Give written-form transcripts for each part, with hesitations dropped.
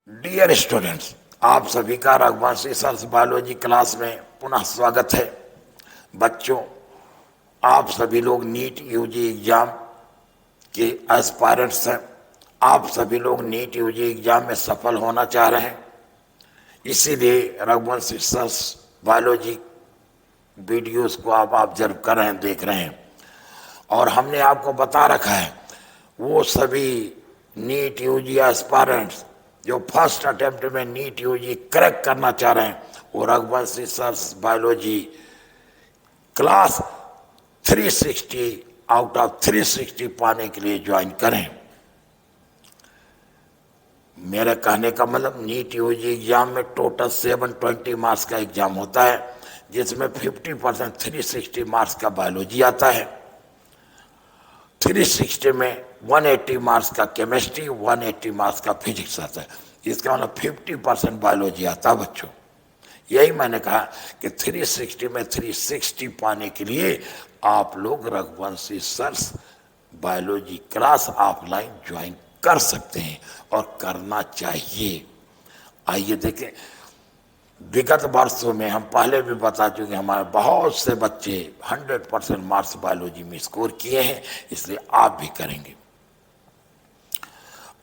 Dear students, आप सभी का रघुवंशी सर बायोलॉजी क्लास में पुनः स्वागत है। बच्चों, आप सभी लोग नीट यूजी एग्जाम के एस्पायरेंट्स हैं। आप सभी लोग नीट यूजी एग्जाम में सफल होना चाह रहे हैं, इसीलिए रघुवंशी सर बायोलॉजी वीडियोस को आप ऑब्जर्व कर रहे हैं, देख रहे हैं। और हमने आपको बता रखा है वो सभी नीट यूजी एस्पायरेंट्स जो फर्स्ट अटेम्प्ट में नीट यूजी क्रैक करना चाह रहे हैं, वो Raghuvanshi sir biology class 360 out of 360 पाने के लिए ज्वाइन करें। मेरे कहने का मतलब, नीट यूजी एग्जाम में टोटल 720 मार्क्स का एग्जाम होता है, जिसमें 50% 360 मार्क्स का बायोलॉजी आता है। 360 में 180 मार्क्स का केमिस्ट्री, 180 मार्क्स का फिजिक्स आता है। इसका मतलब 50% बायोलॉजी आता है बच्चों। यही मैंने कहा कि 360 में 360 पाने के लिए आप लोग Raghuvanshi sir biology class offline join कर सकते हैं और करना चाहिए। आइए देखें, विगत वर्षों में हम पहले भी बता चुके, हमारे बहुत से बच्चे 100% मार्क्स बायोलॉजी में स्कोर किए हैं, इसलिए आप भी करेंगे।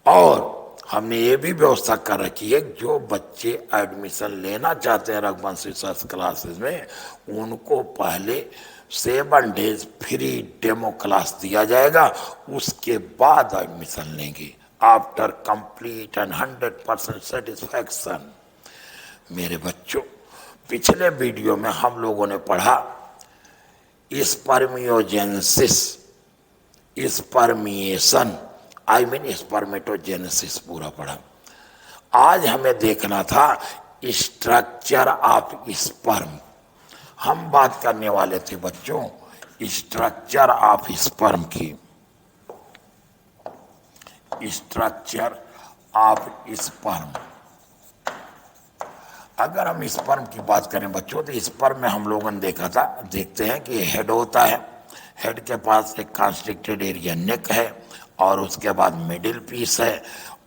और हमने ये भी व्यवस्था कर रखी है, जो बच्चे एडमिशन लेना चाहते हैं रघुवंशी सर क्लासेस में, उनको पहले 7 डेज फ्री डेमो क्लास दिया जाएगा, उसके बाद एडमिशन लेंगे आफ्टर कंप्लीट एंड 100% सेटिस्फैक्शन। मेरे बच्चों, पिछले वीडियो में हम लोगों ने पढ़ा स्पर्मियोजेनेसिस, स्पर्मिएशन, स्पर्मेटोजेनेसिस पूरा पढ़ा। आज हमें देखना था स्ट्रक्चर ऑफ स्पर्म। हम बात करने वाले थे बच्चों स्ट्रक्चर ऑफ स्पर्म की। स्ट्रक्चर ऑफ स्पर्म, अगर हम स्पर्म की बात करें बच्चों, तो स्पर्म में हम लोगों ने देखा था, देखते हैं कि हेड होता है, हेड के पास एक कॉन्स्ट्रिक्टेड एरिया नेक है, और उसके बाद मिडिल पीस है,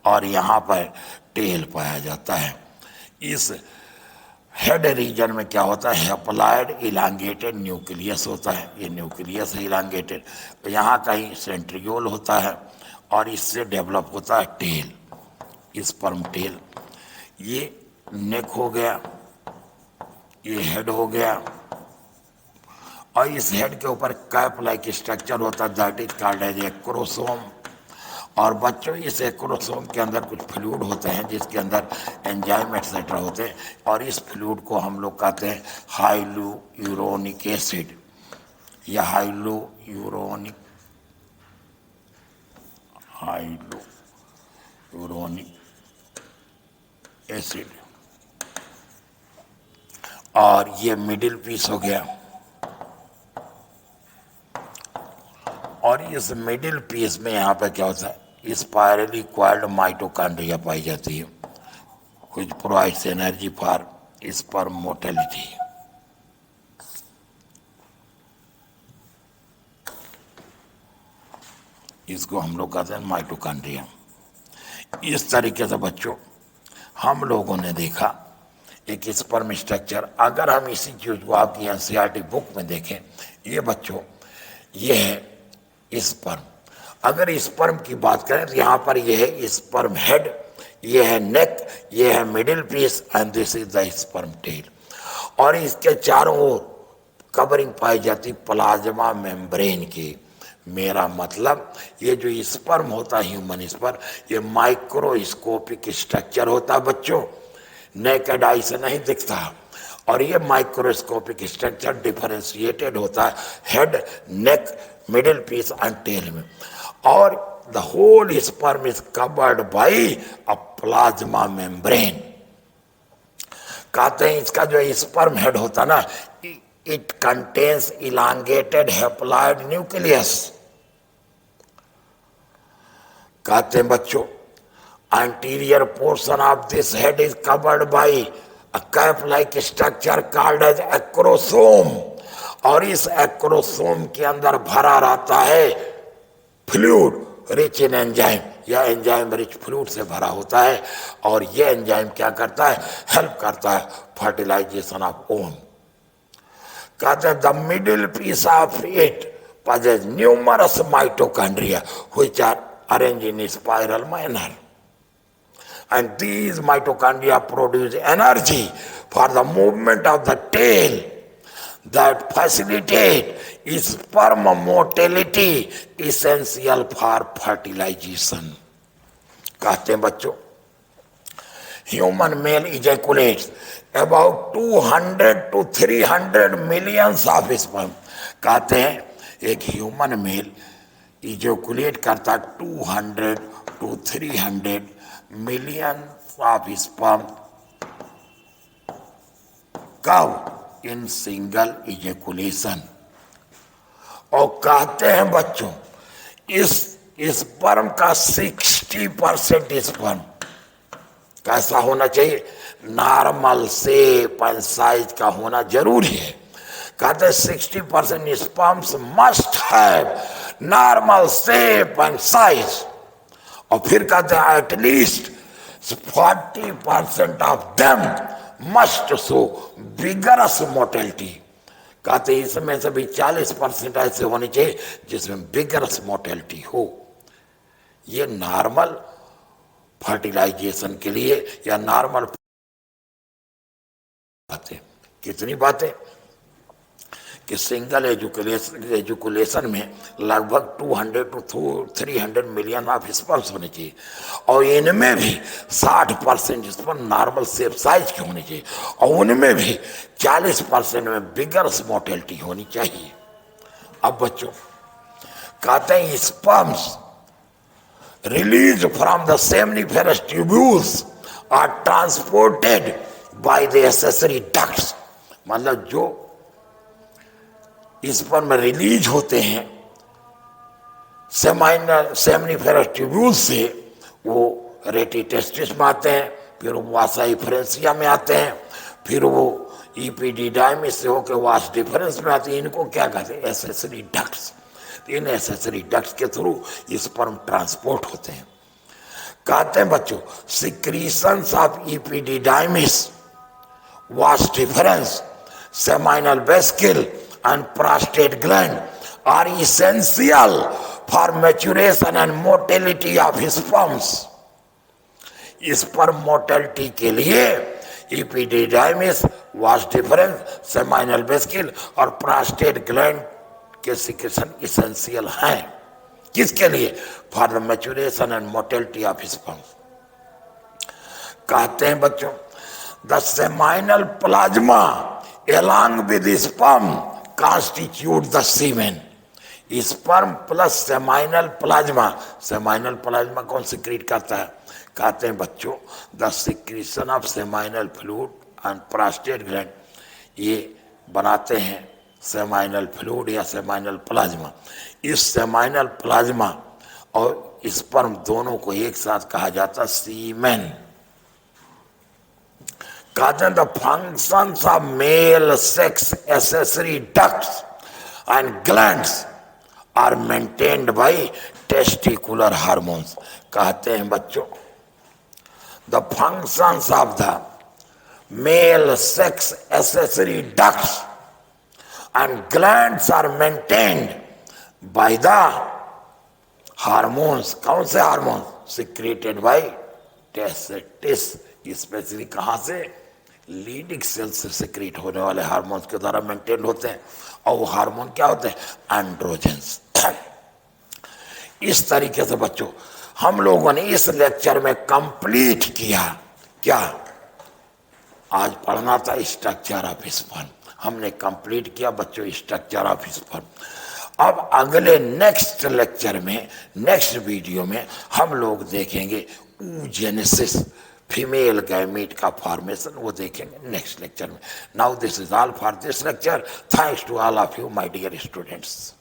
और यहाँ पर टेल पाया जाता है। इस हेड रीजन में क्या होता है, हैप्लॉइड इलांगेटेड न्यूक्लियस होता है। ये न्यूक्लियस है इलांगेटेड, यहाँ कहीं सेंट्रियोल होता है, और इससे डेवलप होता है टेल, स्पर्म टेल। ये नेक हो गया, ये हेड हो गया, और इस हेड के ऊपर कैप लाइक स्ट्रक्चर होता है, that is called as acrosome. और बच्चों, इस एक्रोसोम के अंदर कुछ फ्लूइड होते हैं, जिसके अंदर एंजाइम एक्सेट्रा होते हैं, और इस फ्लूइड को हम लोग कहते हैं हाइल्यूरोनिक एसिड या हाइल्यूरोनिक एसिड। और ये मिडिल पीस हो गया, और इस मिडिल पीस में यहाँ पे क्या होता है, स्पाइरली कॉइल्ड माइटोकॉन्ड्रिया पाई जाती है, which provides energy for sperm motility. इसको हम लोग कहते हैं माइटोकॉन्ड्रिया। इस तरीके से बच्चों हम लोगों ने देखा एक स्पर्म स्ट्रक्चर। अगर हम इसी चीज को आपकी एनसीईआरटी बुक में देखें, ये बच्चों ये है स्पर्म। अगर स्पर्म की बात करें तो यहाँ पर ये है स्पर्म हेड, ये है नेक, ये है middle piece, and this is the sperm tail. और इसके चारों ओर कवरिंग पाई जाती प्लाज्मा मेम्ब्रेन की। मेरा मतलब, ये जो स्पर्म होता है ह्यूमन स्पर्म, ये माइक्रोस्कोपिक स्ट्रक्चर होता है बच्चों, नेकेड आई से नहीं दिखता। और ये माइक्रोस्कोपिक स्ट्रक्चर डिफरेंशिएटेड होता है head, neck, middle piece and tail में। और the whole sperm is covered by a plasma membrane. कहते हैं इसका जो स्पर्म हेड होता ना, it contains elongated haploid nucleus. कहते हैं बच्चों anterior portion of this head is covered by a cap-like structure called as acrosome, और इस एक्रोसोम के अंदर भरा रहता है फ्लूइड, रिच इन एंजाइम, यह एंजाइम रिच फ्रूट से भरा होता है और यह एंजाइम क्या करता है, हेल्प करता है फर्टिलाइजेशन ऑफ ओम। कहते हैं the middle piece of it possess numerous mitochondria which are arranged in a spiral manner, and these mitochondria produce energy for the movement of the tail that facilitate sperm motility essential for fertilization। कहते हैं बच्चों human male ejaculates about 200 to 300 millions of sperm। कहते हैं एक human male इजोकुलेट करता 200 to 300 million of sperm कब in single इजोकुलेशन। और कहते हैं बच्चों इस स्पर्म का 60% स्पर्म कैसा होना चाहिए, नॉर्मल शेप एंड साइज का होना जरूरी है। कहते 60% sperms must have normal shape and size, और फिर कहते हैं at least 40% of them must show vigorous motility. कहते इसमें से भी 40% ऐसे होने चाहिए जिसमें विगरस मोटिलिटी हो। ये नॉर्मल फर्टिलाइजेशन के लिए या नॉर्मल बातें, कितनी बातें कि सिंगल एजुकुलेशन में लगभग 200 to 300 मिलियन ऑफ स्पर्म्स होने चाहिए, और इनमें भी 60% स्पर्म नॉर्मल शेप साइज के होने चाहिए, और उनमें भी 40% में बिगरस मोटिलिटी होनी चाहिए। अब बच्चों कहते हैं sperms release from the seminiferous tubules are transported by the accessory ducts. मतलब जो स्पर्म रिलीज होते हैं सेमनिफेरस ट्यूब्यूल से, वो रेटिटेस्टिस में आते हैं, फिर वो वासा इफरेंसिया में आते हैं, फिर वो इपिडिडाइमिस से होकर वास डिफरेंस में आते हैं। इनको क्या कहते हैं, एक्सेसरी डक्ट्स। इन एक्सेसरी डक्ट्स के थ्रू स्पर्म ट्रांसपोर्ट होते हैं। कहते हैं बच्चों secretions of epididymis, vas deferens, seminal vesicle and prostate gland are essential for maturation and motility of sperms। Sperm motility के लिए इपिडिडाइमिस, वास डिफरेंस, सेमाइनल वेसिकल और प्रोस्टेट ग्लैंड के सिक्रेशन एसेंशियल हैं। किसके लिए, for the maturation and motility of sperms. कहते हैं बच्चों the seminal plasma along with sperm constitute the semen। Sperm plus seminal plasma, seminal plasma कौन सिक्रीट करता है, कहते हैं बच्चों the secretion of seminal fluid and prostate gland, ये बनाते हैं सेमाइनल फ्लूइड या सेमाइनल प्लाज्मा। इस सेमाइनल प्लाज्मा और स्पर्म दोनों को एक साथ कहा जाता सीमेन। कहते हैं the functions of male sex accessory ducts and glands are maintained by testicular hormones. कहते हैं बच्चों the functions of the male sex accessory ducts and glands are maintained by the hormones. कौन से hormones, secreted by testis, specially कहाँ से, leading cell से secrete होने वाले हार्मोन्स के द्वारा मेंटेन होते हैं। और वो हार्मोन क्या होते हैं, एंड्रोजेंस। इस तरीके से बच्चों हम लोगों ने इस लेक्चर में कंप्लीट किया। क्या आज पढ़ना था स्ट्रक्चर ऑफ स्पर्म, हमने कंप्लीट किया बच्चों स्ट्रक्चर ऑफ स्पर्म। अब अगले नेक्स्ट लेक्चर में, नेक्स्ट वीडियो में हम लोग देखेंगे oogenesis, फीमेल गैमीट का फॉर्मेशन, वो देखेंगे नेक्स्ट लेक्चर में। Now this is all for this lecture. Thanks to all of you my dear students.